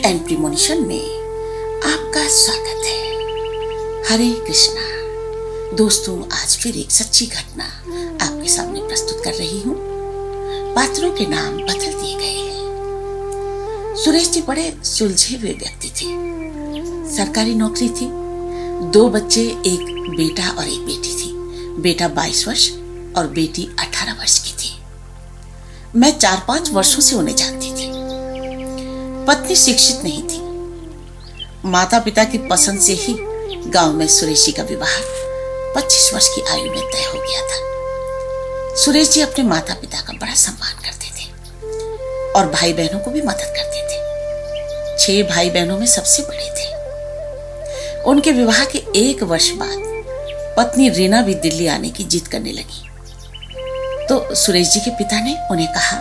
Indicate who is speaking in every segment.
Speaker 1: And premonition में आपका स्वागत है। हरे कृष्णा। दोस्तों, आज फिर एक सच्ची घटना आपके सामने प्रस्तुत कर रही हूँ। पात्रों के नाम बदल दिए गए हैं। सुरेश जी बड़े सुलझे हुए व्यक्ति थे। सरकारी नौकरी थी, 2 बच्चे, एक बेटा और एक बेटी थी। बेटा 22 वर्ष और बेटी 18 वर्ष की थी। मैं 4-5 वर्षों से उन्हें जानती थी। पत्नी शिक्षित नहीं थी। माता पिता की पसंद से ही गांव में सुरेश जी का विवाह 25 वर्ष की आयु में तय हो गया था। सुरेश जी अपने माता पिता का बड़ा सम्मान करते थे और भाई बहनों को भी मदद करते थे। 6 भाई बहनों में सबसे बड़े थे। उनके विवाह के 1 वर्ष बाद पत्नी रीना भी दिल्ली आने की जिद करने लगी, तो सुरेश जी के पिता ने उन्हें कहा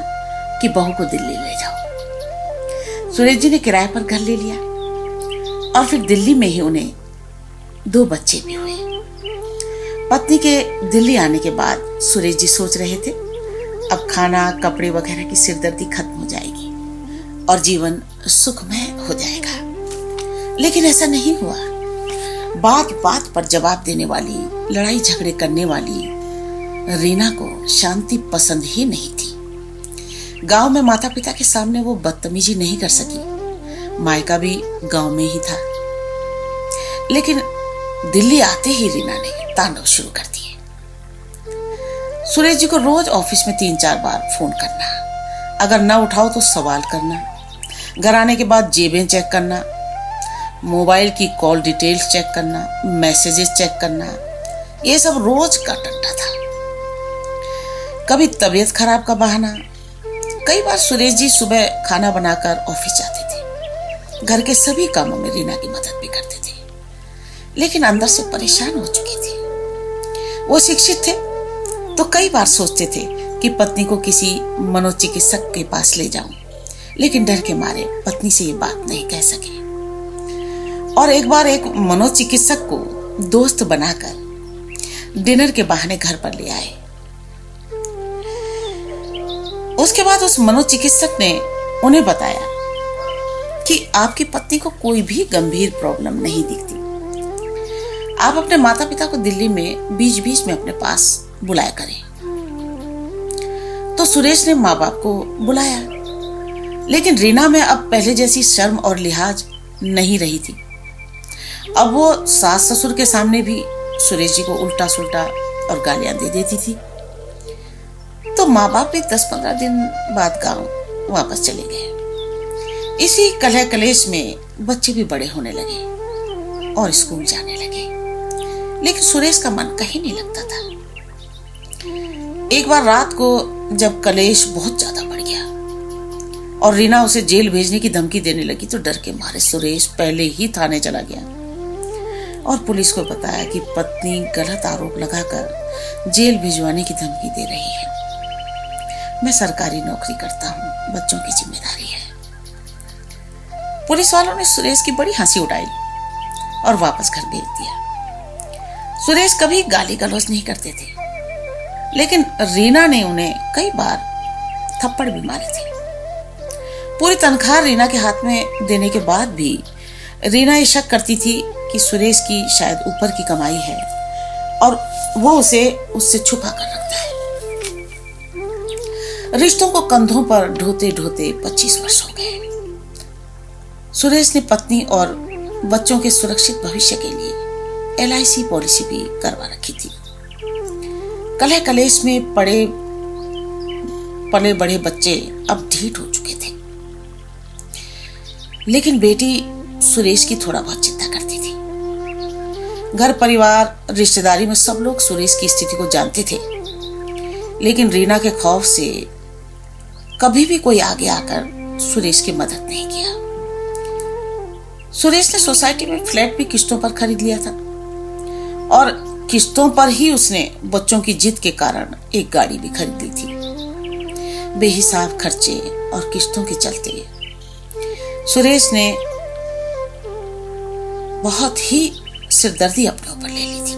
Speaker 1: कि बहू को दिल्ली ले जाओ। सुरेश जी ने किराए पर घर ले लिया और फिर दिल्ली में ही उन्हें 2 बच्चे भी हुए। पत्नी के दिल्ली आने के बाद सुरेश जी सोच रहे थे अब खाना कपड़े वगैरह की सिरदर्दी खत्म हो जाएगी और जीवन सुखमय हो जाएगा। लेकिन ऐसा नहीं हुआ। बात बात पर जवाब देने वाली, लड़ाई झगड़े करने वाली रीना को शांति पसंद ही नहीं थी। गांव में माता पिता के सामने वो बदतमीजी नहीं कर सकी। मायका भी गांव में ही था। लेकिन दिल्ली आते ही रीना ने तांडव शुरू कर दिए। सुरेश जी को रोज ऑफिस में 3-4 बार फोन करना, अगर ना उठाओ तो सवाल करना, घर आने के बाद जेबें चेक करना, मोबाइल की कॉल डिटेल्स चेक करना, मैसेजेस चेक करना, ये सब रोज का टंटा था। कभी तबीयत खराब का बहाना। कई बार सुरेश जी सुबह खाना बनाकर ऑफिस जाते थे। घर के सभी कामों में रीना की मदद भी करते थे, लेकिन अंदर से परेशान हो चुके थे। वो शिक्षित थे तो कई बार सोचते थे कि पत्नी को किसी मनोचिकित्सक के पास ले जाऊं, लेकिन डर के मारे पत्नी से ये बात नहीं कह सके। और एक बार एक मनोचिकित्सक को दोस्त बनाकर डिनर के बहाने घर पर ले आए। उसके बाद उस मनोचिकित्सक ने उन्हें बताया कि आपकी पत्नी को कोई भी गंभीर प्रॉब्लम नहीं दिखती। आप अपने माता पिता को दिल्ली में बीच बीच में अपने पास बुलाया करें। तो सुरेश ने माँ बाप को बुलाया, लेकिन रीना में अब पहले जैसी शर्म और लिहाज नहीं रही थी। अब वो सास ससुर के सामने भी सुरेश जी को उल्टा सुल्टा और गालियां दे देती थी। तो माँ बाप भी 10-15 दिन बाद गांव वापस चले गए। इसी कलह कलेश में बच्चे भी बड़े होने लगे और स्कूल जाने लगे, लेकिन सुरेश का मन कहीं नहीं लगता था। एक बार रात को जब कलेश बहुत ज्यादा बढ़ गया और रीना उसे जेल भेजने की धमकी देने लगी, तो डर के मारे सुरेश पहले ही थाने चला गया और पुलिस को बताया कि पत्नी गलत आरोप लगाकर जेल भिजवाने की धमकी दे रही है। मैं सरकारी नौकरी करता हूँ, बच्चों की जिम्मेदारी है। पुलिस वालों ने सुरेश की बड़ी हंसी उड़ाई और वापस घर भेज दिया। सुरेश कभी गाली गलौज नहीं करते थे, लेकिन रीना ने उन्हें कई बार थप्पड़ भी मारे थे। पूरी तनख्वाह रीना के हाथ में देने के बाद भी रीना ये शक करती थी कि सुरेश की शायद ऊपर की कमाई है और वो उसे उससे छुपा कर रखता है। रिश्तों को कंधों पर ढोते ढोते 25 वर्ष हो गए। सुरेश ने पत्नी और बच्चों के सुरक्षित भविष्य के लिए LIC पॉलिसी भी करवा रखी थी। कलह कलेश में पले बड़े बच्चे अब ढीठ हो चुके थे, लेकिन बेटी सुरेश की थोड़ा बहुत चिंता करती थी। घर परिवार रिश्तेदारी में सब लोग सुरेश की स्थिति को जानते थे, लेकिन रीना के खौफ से कभी भी कोई आगे आकर सुरेश की मदद नहीं किया। सुरेश ने सोसाइटी में फ्लैट भी किस्तों पर खरीद लिया था और किस्तों पर ही उसने बच्चों की जिद के कारण एक गाड़ी भी खरीद ली थी। बेहिसाब खर्चे और किस्तों के चलते सुरेश ने बहुत ही सिरदर्दी अपने ऊपर ले ली थी।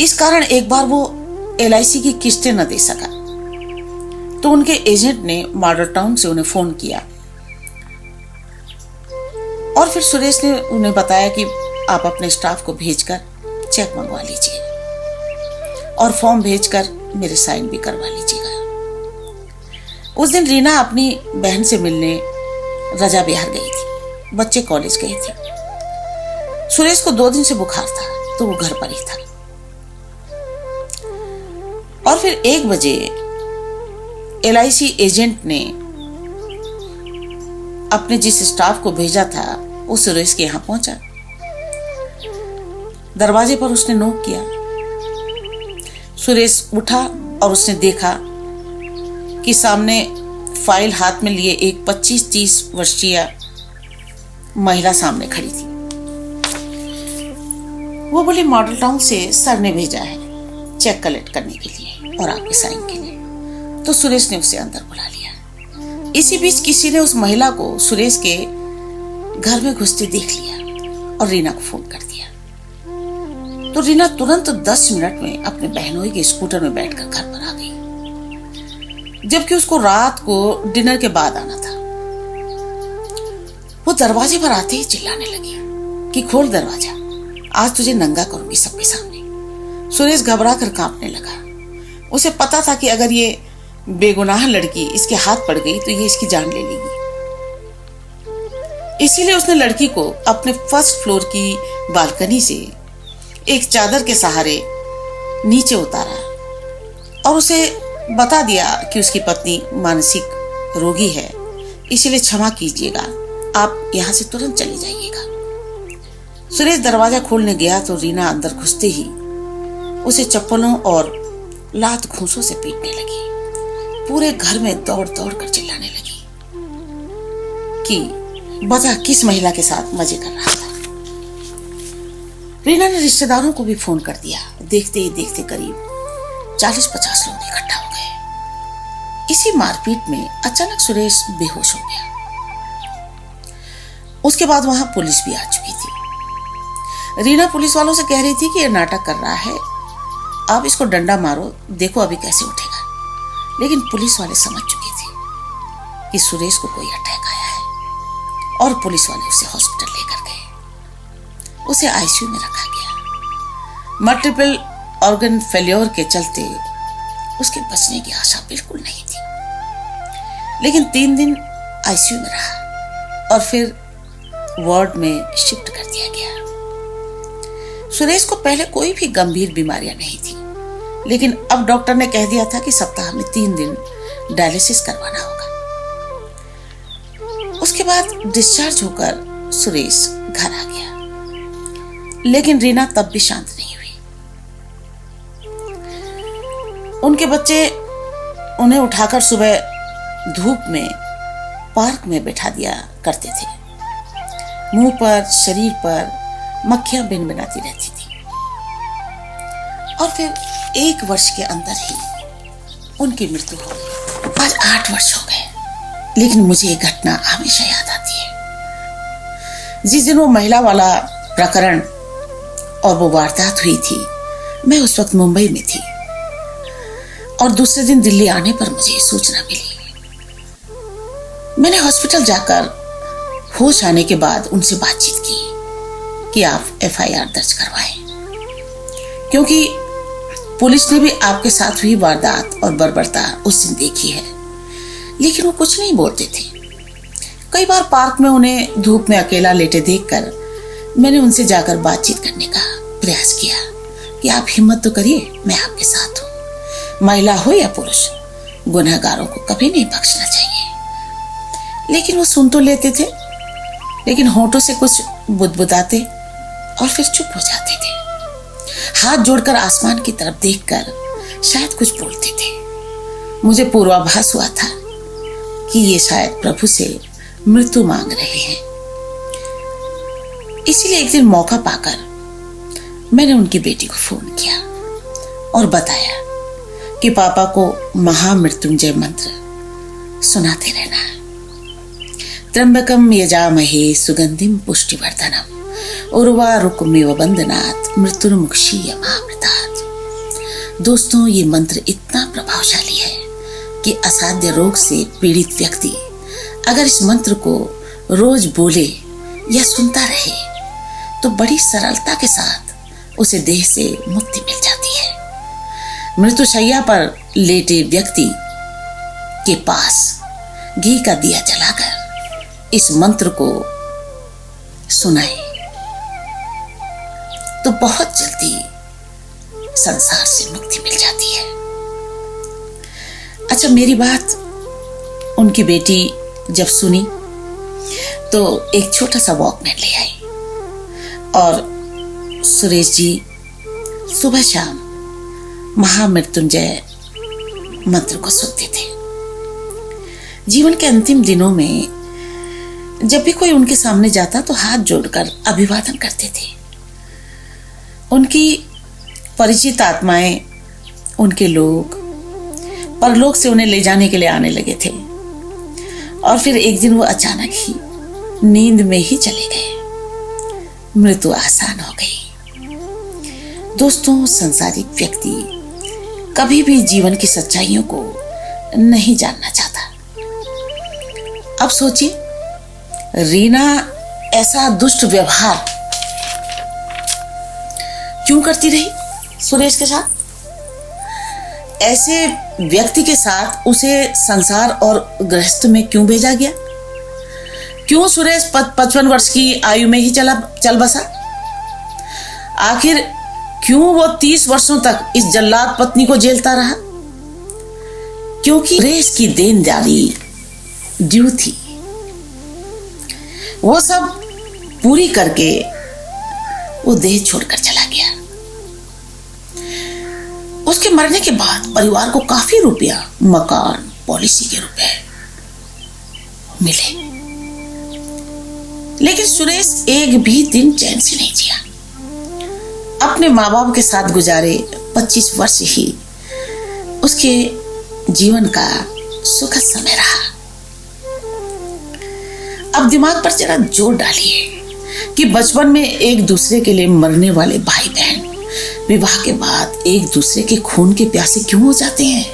Speaker 1: इस कारण एक बार वो LIC की किस्तें न दे सका तो उनके एजेंट ने मॉडल टाउन से उन्हें फोन किया और फिर सुरेश ने उन्हें बताया कि आप अपने स्टाफ को भेजकर चेक मंगवा लीजिए और फॉर्म भेजकर मेरे साइन भी करवा लीजिएगा। उस दिन रीना अपनी बहन से मिलने रजा बिहार गई थी। बच्चे कॉलेज गए थे। सुरेश को 2 दिन से बुखार था तो वो घर पर ही था। और फिर 1 बजे LIC एजेंट ने अपने जिस स्टाफ को भेजा था वो सुरेश के यहां पहुंचा। दरवाजे पर उसने नॉक किया। सुरेश उठा और उसने देखा कि सामने फाइल हाथ में लिए एक 25-30 वर्षीय महिला सामने खड़ी थी। वो बोली मॉडल टाउन से सर ने भेजा है चेक कलेक्ट करने के लिए और आपके साइन के लिए। तो सुरेश ने उसे अंदर बुला लिया। इसी बीच किसी ने उस महिला को सुरेश के घर में घुसते देख लिया और रीना को फोन कर दिया। तो रीना तुरंत 10 मिनट में अपने बहनोई के स्कूटर में बैठकर घर पर आ गई, जबकि उसको रात को डिनर के बाद आना था। वो दरवाजे पर आते ही चिल्लाने लगी कि खोल दरवाजा, आज तुझे नंगा करूंगी सबके सामने। सुरेश घबरा कर कांपने लगा। उसे पता था कि अगर ये बेगुनाह लड़की इसके हाथ पड़ गई तो ये इसकी जान ले लेगी। इसीलिए उसने लड़की को अपने फर्स्ट फ्लोर की बालकनी से एक चादर के सहारे नीचे उतारा और उसे बता दिया कि उसकी पत्नी मानसिक रोगी है, इसीलिए क्षमा कीजिएगा, आप यहां से तुरंत चले जाइएगा। सुरेश दरवाजा खोलने गया तो रीना अंदर घुसते ही उसे चप्पलों और लात घूंसों से पीटने लगी। पूरे घर में दौड़ दौड़ कर चिल्लाने लगी कि बता किस महिला के साथ मजे कर रहा था। रीना ने रिश्तेदारों को भी फोन कर दिया। देखते ही देखते करीब 40-50 लोग इकट्ठा हो गए। इसी मारपीट में अचानक सुरेश बेहोश हो गया। उसके बाद वहां पुलिस भी आ चुकी थी। रीना पुलिस वालों से कह रही थी कि यह नाटक कर रहा है, आप इसको डंडा मारो, देखो अभी कैसे उठेगा। लेकिन पुलिस वाले समझ चुके थे कि सुरेश को कोई अटैक आया है और पुलिस वाले उसे हॉस्पिटल लेकर गए। उसे ICU में रखा गया। मल्टीपल ऑर्गन फेल्योर के चलते उसके बचने की आशा बिल्कुल नहीं थी। लेकिन 3 दिन ICU में रहा और फिर वार्ड में शिफ्ट कर दिया गया। सुरेश को पहले कोई भी गंभीर बीमारियां नहीं थी, लेकिन अब डॉक्टर ने कह दिया था कि सप्ताह में 3 दिन डायलिसिस करवाना होगा। उसके बाद डिस्चार्ज होकर सुरेश घर आ गया, लेकिन रीना तब भी शांत नहीं हुई। उनके बच्चे उन्हें उठाकर सुबह धूप में पार्क में बैठा दिया करते थे। मुंह पर, शरीर पर मक्खियां भिनभिनाती रहती थी। और फिर 1 वर्ष के अंदर ही उनकी मृत्यु हो गई। आज 8 वर्ष हो गए, लेकिन मुझे ये घटना हमेशा याद आती है। जिस दिन वो महिला वाला प्रकरण और वो वारदात हुई थी, मैं उस वक्त मुंबई में थी और दूसरे दिन दिल्ली आने पर मुझे ये सूचना मिली। मैंने हॉस्पिटल जाकर होश आने के बाद उनसे बातचीत की कि आप FIR दर्ज करवाएं, क्योंकि पुलिस ने भी आपके साथ हुई वारदात और बर्बरता उस दिन देखी है। लेकिन वो कुछ नहीं बोलते थे। कई बार पार्क में उन्हें धूप में अकेला लेटे देखकर मैंने उनसे जाकर बातचीत करने का प्रयास किया कि आप हिम्मत तो करिए, मैं आपके साथ हूं। महिला हो या पुरुष, गुनहगारों को कभी नहीं बख्शना चाहिए। लेकिन वो सुन तो लेते थे, लेकिन होठों से कुछ बुदबुदाते और फिर चुप हो जाते थे। हाथ जोड़कर आसमान की तरफ देखकर शायद कुछ बोलते थे। मुझे पूर्वाभास हुआ था कि ये शायद प्रभु से मृत्यु मांग रहे हैं। इसीलिए एक दिन मौका पाकर मैंने उनकी बेटी को फोन किया और बताया कि पापा को महामृत्युंजय मंत्र सुनाते रहना। त्र्यंबकम यजामहे सुगंधिम पुष्टिवर्धनम उर्वारुकमिव बंधनात् मृत्युर्मुक्षीय महामृतात्। दोस्तों, ये मंत्र इतना प्रभावशाली है कि असाध्य रोग से पीड़ित व्यक्ति अगर इस मंत्र को रोज बोले या सुनता रहे तो बड़ी सरलता के साथ उसे देह से मुक्ति मिल जाती है। मृत्युशैया पर लेटे व्यक्ति के पास घी का दिया जलाकर इस मंत्र को सुनाए तो बहुत जल्दी संसार से मुक्ति मिल जाती है। अच्छा, मेरी बात उनकी बेटी जब सुनी तो एक छोटा सा वॉकमैन ले आई और सुरेश जी सुबह शाम महामृत्युंजय मंत्र को सुनते थे। जीवन के अंतिम दिनों में जब भी कोई उनके सामने जाता तो हाथ जोड़कर अभिवादन करते थे। उनकी परिचित आत्माएं, उनके लोग परलोक से उन्हें ले जाने के लिए आने लगे थे और फिर एक दिन वो अचानक ही नींद में ही चले गए। मृत्यु आसान हो गई। दोस्तों, संसारिक व्यक्ति कभी भी जीवन की सच्चाइयों को नहीं जानना चाहता। अब सोचिए, रीना ऐसा दुष्ट व्यवहार क्यों करती रही सुरेश के साथ? ऐसे व्यक्ति के साथ उसे संसार और गृहस्थ में क्यों भेजा गया? क्यों सुरेश 55 वर्ष की आयु में ही चल बसा? आखिर क्यों वो 30 वर्षों तक इस जल्लाद पत्नी को झेलता रहा? क्योंकि सुरेश की देनदारी ड्यू थी। वो सब पूरी करके वो देह छोड़कर चला गया। उसके मरने के बाद परिवार को काफी रुपया, मकान, पॉलिसी के रुपए मिले, लेकिन सुरेश एक भी दिन चैन से नहीं जिया। अपने माँ बाप के साथ गुजारे 25 वर्ष ही उसके जीवन का सुखद समय रहा। अब दिमाग पर जरा जोर डालिए कि बचपन में एक दूसरे के लिए मरने वाले भाई बहन विवाह के बाद एक दूसरे के खून के प्यासे क्यों हो जाते हैं?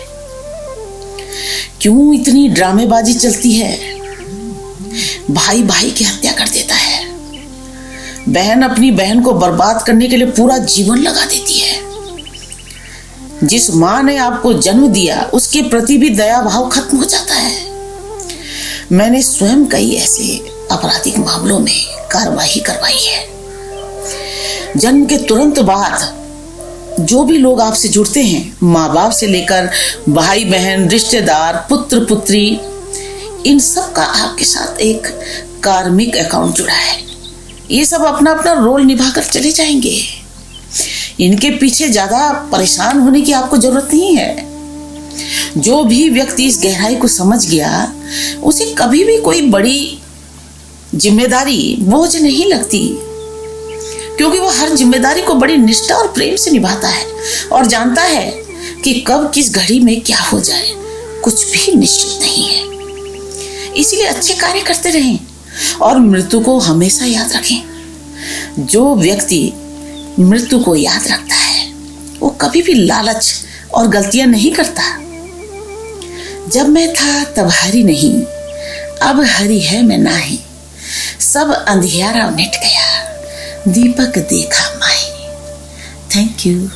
Speaker 1: क्यों इतनी ड्रामेबाजी चलती है? भाई भाई की हत्या कर देता है, बहन अपनी बहन को बर्बाद करने के लिए पूरा जीवन लगा देती है। जिस माँ ने आपको जन्म दिया उसके प्रति भी दया भाव खत्म हो जाता है। मैंने स्वयं कई ऐसे आपराधिक मामलों में कार्रवाई करवाई है। जन्म के तुरंत बाद जो भी लोग आपसे जुड़ते हैं, माँ बाप से लेकर भाई बहन, रिश्तेदार, पुत्र पुत्री, इन सब का आपके साथ एक कार्मिक अकाउंट जुड़ा है। ये सब अपना अपना रोल निभाकर चले जाएंगे। इनके पीछे ज्यादा परेशान होने की आपको जरूरत नहीं है। जो भी व्यक्ति इस गहराई को समझ गया उसे कभी भी कोई बड़ी जिम्मेदारी बोझ नहीं लगती, क्योंकि वो हर जिम्मेदारी को बड़ी निष्ठा और प्रेम से निभाता है और जानता है कि कब किस घड़ी में क्या हो जाए कुछ भी निश्चित नहीं है। इसीलिए अच्छे कार्य करते रहें और मृत्यु को हमेशा याद रखें। जो व्यक्ति मृत्यु को याद रखता है वो कभी भी लालच और गलतियां नहीं करता। जब मैं था तब हरि नहीं, अब हरि है मैं नाही, सब अंधियारा मिट गया, दीपक देखा माही। Thank you.